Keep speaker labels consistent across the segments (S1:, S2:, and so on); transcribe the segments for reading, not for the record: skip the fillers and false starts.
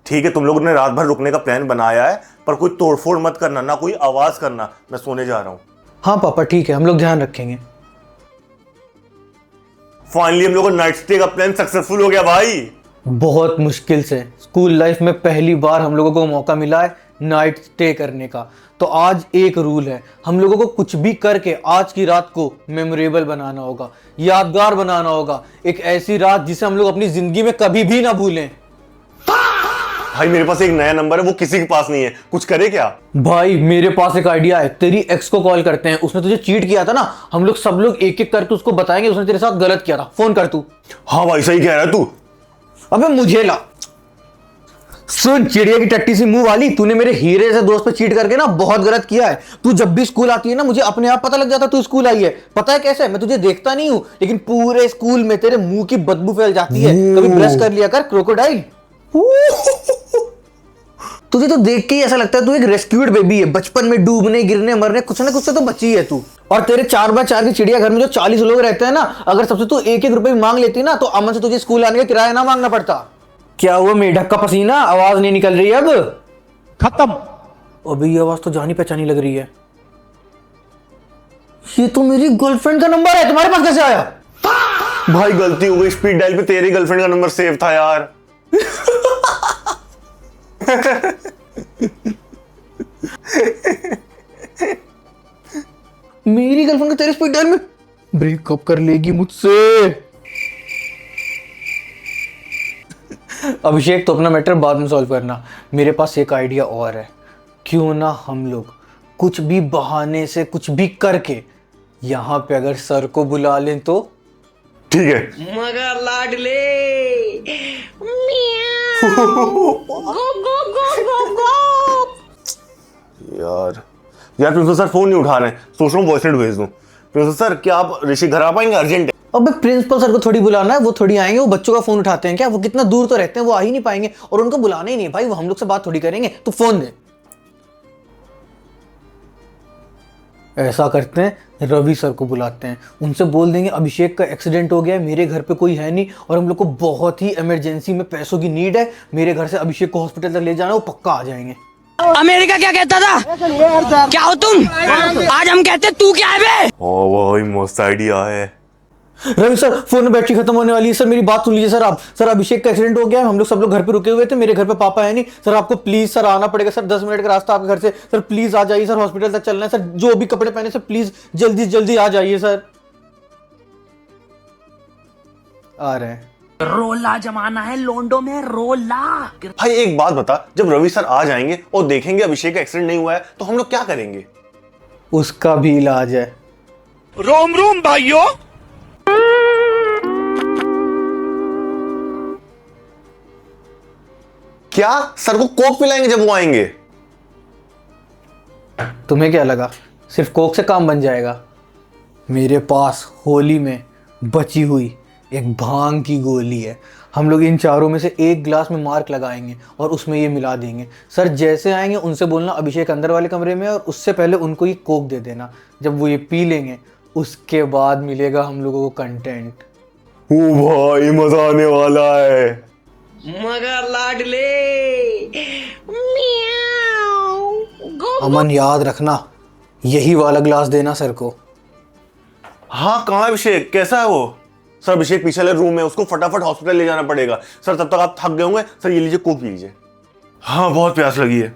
S1: ठीक है, तुम लोगों ने रात भर रुकने का प्लान बनाया है, पर कोई तोड़फोड़ मत करना, ना कोई आवाज करना। मैं सोने जा रहा हूँ।
S2: हाँ पापा ठीक है, हम लोग ध्यान रखेंगे।
S1: फाइनली हम लोगों का नाइट स्टे का प्लान सक्सेसफुल हो गया भाई।
S2: बहुत मुश्किल से स्कूल लाइफ में पहली बार हम लोगों को मौका मिला है नाइट स्टे करने का। तो आज एक रूल है, हम लोगों को कुछ भी करके आज की रात को मेमोरेबल बनाना होगा, यादगार बनाना होगा। एक ऐसी रात जिसे हम लोग अपनी जिंदगी में कभी भी ना भूलें।
S1: भाई मेरे पास एक नया नंबर है, वो किसी के पास नहीं है, कुछ करे क्या?
S2: भाई मेरे पास एक आइडिया है, तेरी एक्स को कॉल करते हैं। उसने तुझे चीट किया था ना, हम लोग सब लोग एक एक करके उसको बताएंगे उसने तेरे साथ गलत किया था। फोन कर तू।
S1: हाँ भाई सही कह रहा है तू।
S2: अबे मुझे ला। सुन चिड़िया की टट्टी सी मुंह वाली, तूने मेरे हीरे से दोस्त पे चीट करके ना बहुत गलत किया है। तू जब भी स्कूल आती है ना, मुझे अपने आप पता लग जाता तू स्कूल आई है। पता है कैसे? मैं तुझे देखता नहीं हूं, लेकिन पूरे स्कूल में तेरे मुंह की बदबू फैल जाती है। कभी ब्रश कर लिया कर क्रोकोडाइल। तुझे तो देख के ही ऐसा लगता है तू एक रेस्क्यूड बेबी है। बचपन में डूबने गिरने मरने कुछ ना कुछ से तो बची है तू। और तेरे 4x4 के चिड़िया घर में जो 40 लोग रहते हैं ना, अगर सबसे तू 1-1 रुपए भी मांग लेती ना, तो अमन से तुझे स्कूल आने का किराया ना मांगना पड़ता। क्या हुआ मेढक का पसीना? आवाज नहीं निकल रही अब?
S3: खत्म।
S2: अभी ये आवाज तो जानी पहचानी लग रही है। ये तो मेरी गर्लफ्रेंड का नंबर है, तुम्हारे पास कैसे आया?
S1: भाई गलती हो गई, स्पीड डायल पे तेरी गर्लफ्रेंड का नंबर सेव था यार।
S2: मेरी गर्लफ्रेंड को तेरे स्पीड डायल में ब्रेकअप कर लेगी मुझसे। अभिषेक तो अपना मैटर बाद में सॉल्व करना, मेरे पास एक आइडिया और है। क्यों ना हम लोग कुछ भी बहाने से कुछ भी करके यहाँ पे अगर सर को बुला लें तो?
S1: ठीक है।
S4: मगर लाडले गो गो गो गो गो।
S1: यार प्रिंसिपल सर फोन नहीं उठा रहे हैं, सोच रहा हूँ वॉइस नोट भेज दूं। प्रिंसिपल सर क्या आप ऋषि घर आ पाएंगे? अर्जेंट है।
S2: अबे प्रिंसिपल सर को थोड़ी बुलाना है, वो थोड़ी आएंगे। वो बच्चों का फोन उठाते हैं क्या? वो कितना दूर तो रहते हैं, वो आ ही नहीं पाएंगे। और उनको बुलाना ही नहीं भाई, वो हम लोग से बात थोड़ी करेंगे। तू फोन दे। ऐसा करते हैं, रवि सर को बुलाते हैं, उनसे बोल देंगे अभिषेक का एक्सीडेंट हो गया है, मेरे घर पे कोई है नहीं और हम लोग को बहुत ही इमरजेंसी में पैसों की नीड है, मेरे घर से अभिषेक को हॉस्पिटल तक ले जाना, वो पक्का आ जाएंगे।
S4: अमेरिका क्या कहता था? क्या हो तुम? आज हम कहते तू क्या है बे?
S1: ओ भाई मस्त आइडिया है।
S2: रवि सर फोन में बैटरी खत्म होने वाली है। सर मेरी बात सुन लीजिए सर आप। सर अभिषेक का एक्सीडेंट हो गया है, हम लोग सब लोग घर पे रुके हुए थे, मेरे घर पे पापा है नहीं। सर आपको प्लीज सर आना पड़ेगा सर, 10 मिनट का रास्ता आपके घर से। सर प्लीज आ जाइए सर, हॉस्पिटल तक चलना है सर। जो भी कपड़े पहने सर प्लीज जल्दी से जल्दी आ जाइए सर। आ रहे हैं।
S4: रोला जमाना है लोंडो में, रोला।
S1: भाई एक बात बता, जब रवि सर आ जाएंगे और देखेंगे अभिषेक का एक्सीडेंट नहीं हुआ है, तो हम लोग क्या करेंगे?
S2: उसका भी इलाज है।
S3: रोम रोम भाइयों।
S1: क्या सर को कोक पिलाएंगे जब वो आएंगे?
S2: तुम्हें क्या लगा सिर्फ कोक से काम बन जाएगा? मेरे पास होली में बची हुई एक भांग की गोली है। हम लोग इन चारों में से एक ग्लास में मार्क लगाएंगे और उसमें ये मिला देंगे। सर जैसे आएंगे उनसे बोलना अभिषेक अंदर वाले कमरे में, और उससे पहले उनको ये कोक दे देना। जब वो ये पी लेंगे उसके बाद मिलेगा हम लोगों को कंटेंट।
S1: ओ भाई मजा आने वाला है।
S4: मगर लाडले म्याऊ गो।
S2: अमन याद रखना, यही वाला ग्लास देना सर को।
S1: हाँ कहाँ है अभिषेक? कैसा है वो? सर अभिषेक पीछे वाले रूम में, उसको फटाफट हॉस्पिटल ले जाना पड़ेगा। सर तब तक आप थक गए होंगे, सर ये लीजिए कोक पी लीजिए। हाँ बहुत प्यास लगी है।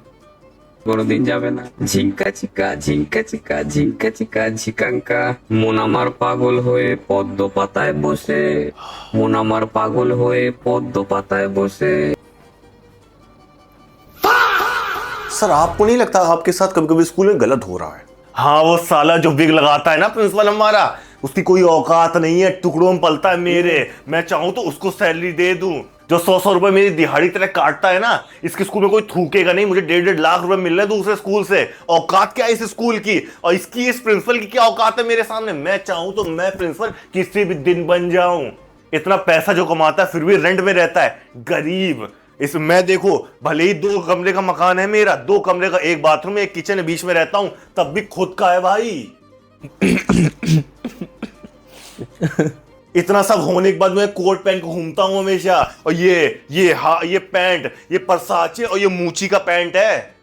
S5: বড়দিন যাবে না ঝিঙ্কা চিকা ঝিঙ্কা চিকা ঝিঙ্কা চিকা ঝিকাঙ্কা মন আমার পাগল হয়ে পদ্ম পাতায় বসে মন আমার পাগল হয়ে পদ্ম পাতায় বসে।
S1: सर आपको नहीं लगता आपके साथ कभी कभी स्कूल में गलत हो रहा है? हाँ वो साला जो विग लगाता है ना प्रिंसिपल हमारा, उसकी कोई औकात नहीं है, टुकड़ों में पलता है मेरे। मैं चाहूं तो उसको सैलरी दे दूं। जो 100-100 रुपए मेरी दिहाड़ी तरह काटता है ना, इसके स्कूल में कोई थूकेगा नहीं। मुझे 1.5 लाख रुपए मिल रहे दूसरे स्कूल से। औकात क्या है इस स्कूल की, और इसकी इस प्रिंसिपल की क्या औकात है मेरे सामने? मैं चाहूं तो मैं प्रिंसिपल किसी भी दिन बन जाऊं। इतना पैसा जो कमाता है फिर भी रेंट में रहता है, गरीब। इस मैं देखो भले ही 2 कमरे का मकान है मेरा, 2 कमरे का, एक बाथरूम एक किचन है, बीच में रहता हूं, तब भी खुद का है भाई। इतना सब होने के बाद मैं कोट पहन के घूमता हूं हमेशा, और ये पैंट, ये परसाचे और ये मूची का पैंट है।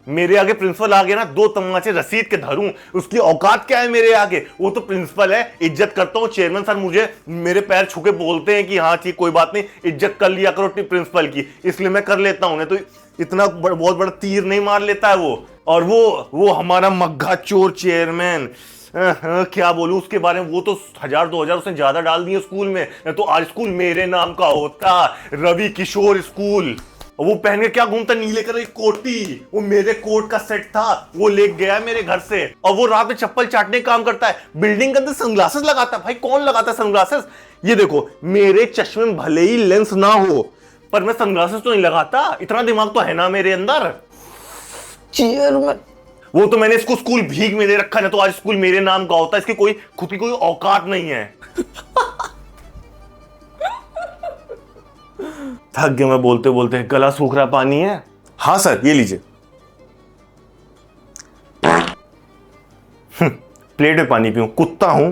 S1: मेरे आगे प्रिंसिपल आ गया ना, 2 तमाचे रसीद के धरूं, उसकी औकात क्या है मेरे आगे? वो तो प्रिंसिपल है, इज्जत करता हूं। चेयरमैन सर मुझे मेरे पैर छू के बोलते हैं कि हाँ ठीक कोई बात नहीं, इज्जत कर लिया करो प्रिंसिपल की, इसलिए मैं कर लेता हूं। तो इतना बहुत बड़ा तीर नहीं मार लेता है वो। और वो हमारा मग्घा चोर चेयरमैन, क्या बोलूं उसके बारे में, वो तो 1000-2000 उसने ज्यादा डाल दिए स्कूल में, तो आज स्कूल मेरे नाम का होता, रवि किशोर स्कूल। वो पहन के क्या घूमता, नीले कलर की कोटी, वो मेरे कोट का सेट था, वो ले गया मेरे घर से। और वो रात में चप्पल चाटने का काम करता है, बिल्डिंग के अंदर सनग्लासेस लगाता है। भाई कौन लगाता है सनग्लासेस? ये देखो, मेरे चश्मे में भले ही लेंस ना हो, पर मैं सनग्लासेस तो नहीं लगाता, इतना दिमाग तो है ना मेरे अंदर।
S2: चेयरमैन,
S1: वो तो मैंने इसको स्कूल भीख में दे रखा है, तो आज स्कूल मेरे नाम का होता है, इसकी खुद की कोई औकात नहीं है। थक गया मैं बोलते बोलते, गला सूख रहा, पानी है? हाँ सर, ये लीजिए। प्लेट में पानी पीऊं, कुत्ता हूं?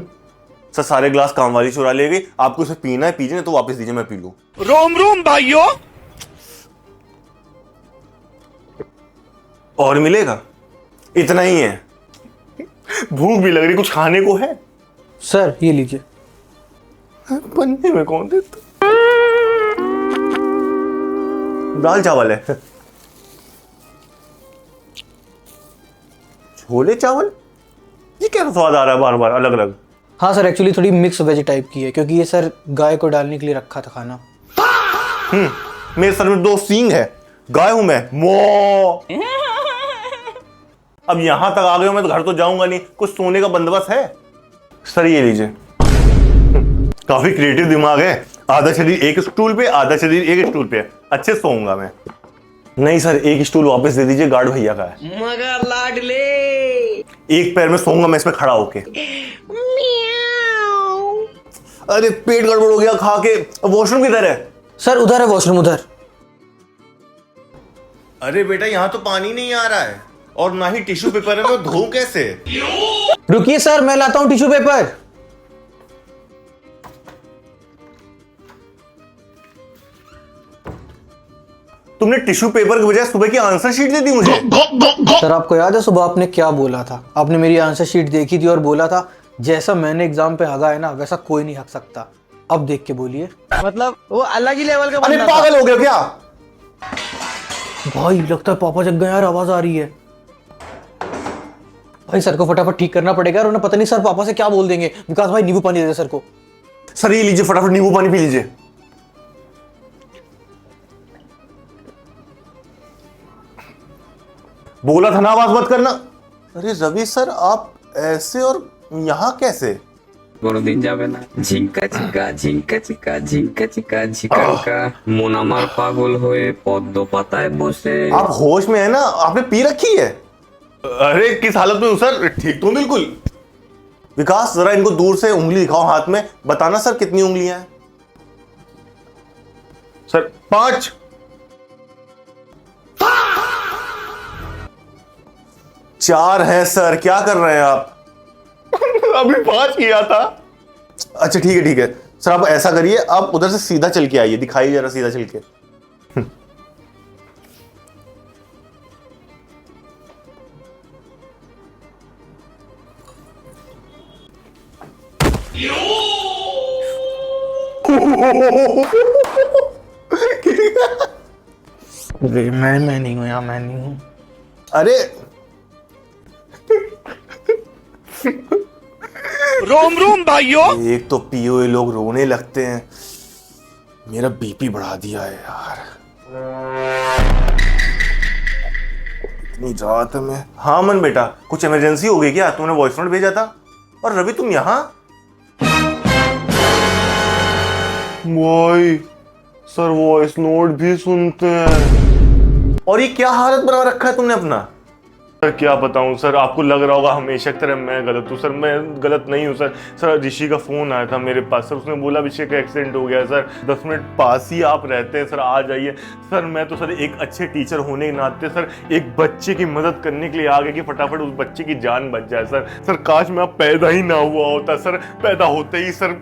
S1: सर सारे ग्लास काम वाली चुरा ले गई, आपको इसे पीना है पीजिए, तो वापस दीजिए मैं पी लूं।
S3: रोम रोम भाइयों।
S1: और मिलेगा? इतना ही है, भूख भी लग रही, कुछ खाने को है?
S2: सर ये लीजिए।
S1: पन्ने में कौन देता? दाल चावल है। छोले चावल, ये क्या स्वाद आ रहा है बार बार अलग अलग?
S2: हाँ सर, एक्चुअली थोड़ी मिक्स वेज टाइप की है, क्योंकि ये सर गाय को डालने के लिए रखा था खाना।
S1: मेरे सर में 2 सींग है, गाय हूं मैं, मो। अब यहां तक आ गए हो, मैं तो घर तो जाऊंगा नहीं, कुछ सोने का बंदोबस्त है? सर ये लीजिए। काफी क्रिएटिव दिमाग है, आधा शरीर एक स्टूल पे, आधा शरीर एक स्टूल पे, अच्छे सोऊंगा मैं। नहीं सर, एक स्टूल वापस दे दीजिए, गार्ड भैया का है।
S4: मगर लाडले।
S1: एक पैर में सोऊंगा मैं इसमें खड़ा होके। अरे पेट गड़बड़ हो गया खा के। वॉशरूम किधर है?
S2: सर उधर है वॉशरूम, उधर।
S1: अरे बेटा, यहां तो पानी नहीं आ रहा है, और ना ही टिश्यू पेपर है, मैं धोऊं कैसे?
S2: रुकिए सर, मैं लाता हूं टिश्यू पेपर।
S1: तुमने टिश्यू पेपर के बजाय सुबह की आंसर शीट दे दी मुझे।
S2: सर आपको याद है सुबह आपने क्या बोला था? आपने मेरी आंसर शीट देखी थी और बोला था, जैसा मैंने एग्जाम पे हगा है ना, वैसा कोई नहीं हक सकता। अब देख के बोलिए।
S4: मतलब वो अलग ही लेवल का
S1: अरे
S4: बंदा था।
S1: पागल हो गया क्या?
S2: भाई लगता है पापा जग गए यार, आवाज आ रही है। भाई सर को फटाफट ठीक करना पड़ेगा, और उन्हें पता नहीं सर पापा से क्या बोल देंगे। विकास भाई नींबू पानी दे दे सर को।
S1: सर ये लीजिए, फटाफट नींबू पानी पी लीजिए। बोला था ना आवाज मत करना। अरे रवि सर, आप ऐसे और यहाँ कैसे?
S5: কোনোদিন যাবে না ঝিঙ্কা চিকা ঝিঙ্কা চিকা ঝিঙ্কা চিকা ঝিকাঙ্কা মন আমার পাগল হয়ে পদ্ম পাতায় বসে।
S1: आप होश में है ना? आपने पी रखी है? अरे किस हालत में हूं सर? ठीक तो बिल्कुल। विकास जरा इनको दूर से उंगली दिखाओ हाथ में, बताना सर कितनी उंगलियां हैं? सर 5। चार है सर, क्या कर रहे हैं आप? अभी 5 किया था। अच्छा ठीक है ठीक है सर, आप ऐसा करिए, आप उधर से सीधा चल के आइए, दिखाइए जरा सीधा चल के।
S2: मैं नहीं हूं यार, मैं नहीं हूं।
S1: अरे
S3: रोम रोम भाइयों।
S1: एक तो पिए हुए लोग रोने लगते हैं, मेरा बीपी बढ़ा दिया है यार इतनी रात में। हाँ मन बेटा, कुछ इमरजेंसी हो गई क्या? तुमने वॉइस नोट भेजा था। और रवि तुम यहाँ? भाई सर वॉइस नोट भी सुनते हैं। और ये क्या हालत बना रखा है तुमने अपना? सर क्या बताऊं सर, आपको लग रहा होगा हमेशा की तरह मैं गलत हूँ। सर मैं गलत नहीं हूँ सर। सर ऋषि का फोन आया था मेरे पास सर, उसने बोला अभिषेक का एक्सीडेंट हो गया सर, 10 मिनट पास ही आप रहते हैं सर, आ जाइए। सर मैं तो सर एक अच्छे टीचर होने के नाते सर एक बच्चे की मदद करने के लिए आ गए कि फटाफट उस बच्चे की जान बच जाए सर। सर काश मैं पैदा ही ना हुआ होता सर, पैदा होते ही सर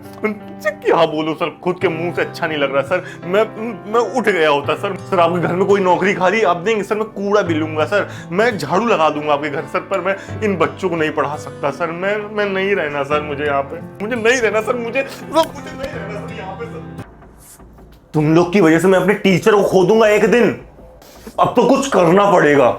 S1: क्या बोलूं सर, खुद के मुंह से अच्छा नहीं लग रहा सर, मैं उठ गया होता सर। सर आपके घर में कोई नौकरी खाली आप देंगे सर, मैं कूड़ा भी लूंगा सर, मैं झाड़ू लगा दूंगा आपके घर सर, पर मैं इन बच्चों को नहीं पढ़ा सकता सर। मैं नहीं रहना सर, मुझे यहाँ पे मुझे नहीं रहना सर, मुझे नहीं रहना सर यहाँ पे सर। तुम लोग की वजह से मैं अपने टीचर को खो दूंगा एक दिन, अब तो कुछ करना पड़ेगा।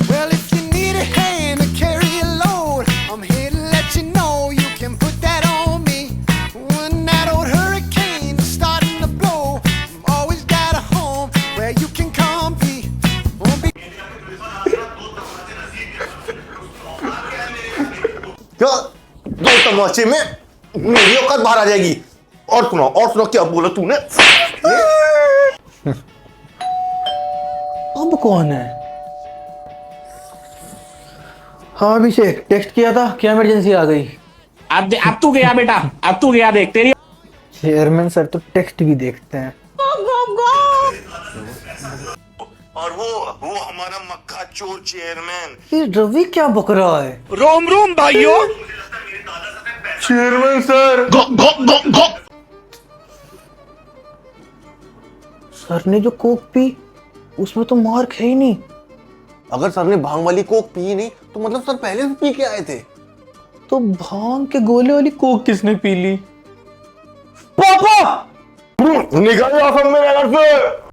S6: Well, if you need a hand to carry a load, I'm here to let you know you can put that on me. When that old hurricane is starting to blow, I've always got a home where you can come be. Won't be
S1: क्या दो तमाचे में मेरी औकात बाहर आ जाएगी। और सुनो क्या बोला तूने।
S2: अब कौन है? हाँ अभिषेक, टेक्स्ट किया था, क्या इमरजेंसी आ गई?
S3: अब तू गया बेटा, अब तू गया, देख तेरी
S2: चेयरमैन सर तो टेक्स्ट भी देखते हैं।
S1: और वो हमारा मक्खा चोर चेयरमैन।
S2: ये रवि क्या बक रहा है?
S3: रोम रोम भाइयों।
S1: चेयरमैन सर,
S2: सर ने जो कोक पी उसमें तो मार्क है ही नहीं।
S1: अगर सर ने भांग वाली कोक पी नहीं तो मतलब सर पहले से पी के आए थे।
S2: तो भांग के गोले वाली कोक किसने पी ली? पापा
S1: निकल जाओ सब मेरे घर से।